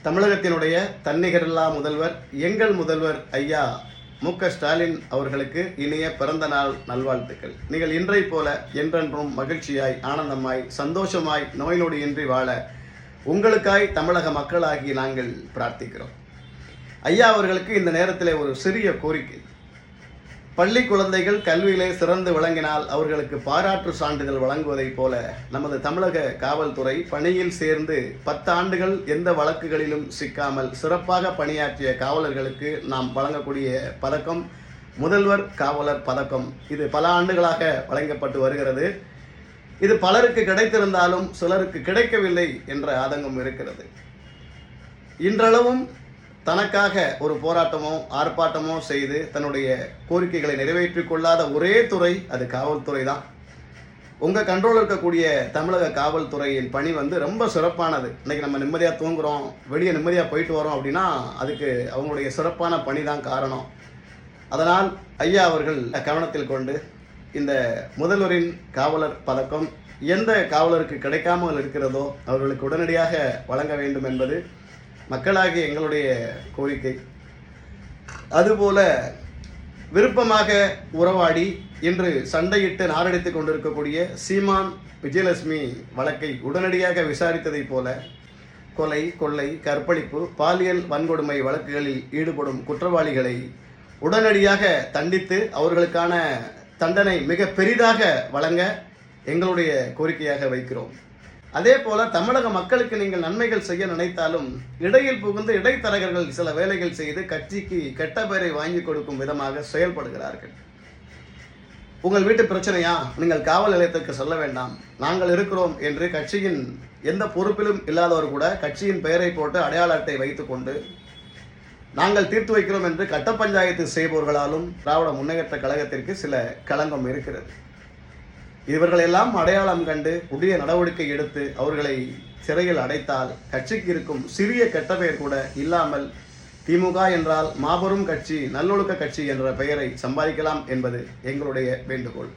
தமிழகத்தினுடைய தன்னிகரில்லா முதல்வர் எங்கள் முதல்வர் ஐயா மு.க.ஸ்டாலின் அவர்களுக்கு இனிய பிறந்த நாள் நல்வாழ்த்துக்கள். நீங்கள் இன்றை போல என்றென்றும் மகிழ்ச்சியாய், ஆனந்தமாய், சந்தோஷமாய், நோய் நொடியின்றி வாழ உங்களுக்காய் தமிழக மக்களாகி நாங்கள் பிரார்த்திக்கிறோம். ஐயா அவர்களுக்கு இந்த நேரத்தில் ஒரு சிறிய கோரிக்கை. பள்ளி குழந்தைகள் கல்வியிலே சிறந்து விளங்கினால் அவர்களுக்கு பாராட்டு சான்றிதழ் வழங்குவதைப் போல நமது தமிழக காவல்துறை பணியில் சேர்ந்து 10 ஆண்டுகள் எந்த வழக்குகளிலும் சிக்காமல் சிறப்பாக பணியாற்றிய காவலர்களுக்கு நாம் வழங்கக்கூடிய பதக்கம் முதல்வர் காவலர் பதக்கம். இது பல ஆண்டுகளாக வழங்கப்பட்டு வருகிறது. இது பலருக்கு கிடைத்திருந்தாலும் சிலருக்கு கிடைக்கவில்லை என்ற ஆதங்கம் இருக்கிறது. இன்றளவும் தனக்காக ஒரு போராட்டமோ ஆர்ப்பாட்டமோ செய்து தன்னுடைய கோரிக்கைகளை நிறைவேற்றிக் கொள்ளாத ஒரே துறை அது காவல்துறை தான். உங்கள் கண்ட்ரோல் இருக்கக்கூடிய தமிழக காவல்துறையின் பணி ரொம்ப சிறப்பானது. இன்றைக்கி நம்ம நிம்மதியாக தூங்குகிறோம், வெளியே நிம்மதியாக போயிட்டு வரோம் அப்படின்னா அதுக்கு அவங்களுடைய சிறப்பான பணி தான் காரணம். அதனால் ஐயா அவர்கள் கவனத்தில் கொண்டு இந்த முதல்வரின் காவலர் பதக்கம் எந்த காவலருக்கு கிடைக்காமல் இருக்கிறதோ அவர்களுக்கு உடனடியாக வழங்க வேண்டும் என்பது மக்களாகிய எங்களுடைய கோரிக்கை. அதுபோல விருப்பமாக உறவாடி இன்று சண்டையிட்டு நாரடித்துக் கொண்டிருக்கக்கூடிய சீமான் விஜயலட்சுமி வழக்கை உடனடியாக விசாரித்ததைப் போல கொலை, கொள்ளை, கற்பழிப்பு, பாலியல் வன்கொடுமை வழக்குகளில் ஈடுபடும் குற்றவாளிகளை உடனடியாக தண்டித்து அவர்களுக்கான தண்டனை மிக பெரிதாக வழங்க எங்களுடைய கோரிக்கையாக வைக்கிறோம். அதே போல தமிழக மக்களுக்கு நீங்கள் நன்மைகள் செய்ய நினைத்தாலும் இடையில் புகுந்து இடைத்தரகர்கள் சில வேலைகள் செய்து கட்சிக்கு கெட்ட பெயரை வாங்கி கொடுக்கும் விதமாக செயல்படுகிறார்கள். உங்கள் வீட்டு பிரச்சனையா, நீங்கள் காவல் நிலையத்திற்கு சொல்ல வேண்டாம், நாங்கள் இருக்கிறோம் என்று கட்சியின் எந்த பொறுப்பிலும் இல்லாதவர் கூட கட்சியின் பெயரை போட்டு அடையாள அட்டை வைத்துக்கொண்டு நாங்கள் தீர்த்து வைக்கிறோம் என்று கட்ட பஞ்சாயத்து செய்பவர்களாலும் திராவிட முன்னேற்ற கழகத்திற்கு சில களங்கம் இருக்கிறது. இவர்களெல்லாம் அடையாளம் கண்டு உரிய நடவடிக்கை எடுத்து அவர்களை சிறையில் அடைத்தால் கட்சிக்கு இருக்கும் சிறிய கெட்ட பெயர் கூட இல்லாமல் திமுக என்றால் மாபெரும் கட்சி, நல்லொழுக்க கட்சி என்ற பெயரை சம்பாதிக்கலாம் என்பது எங்களுடைய வேண்டுகோள்.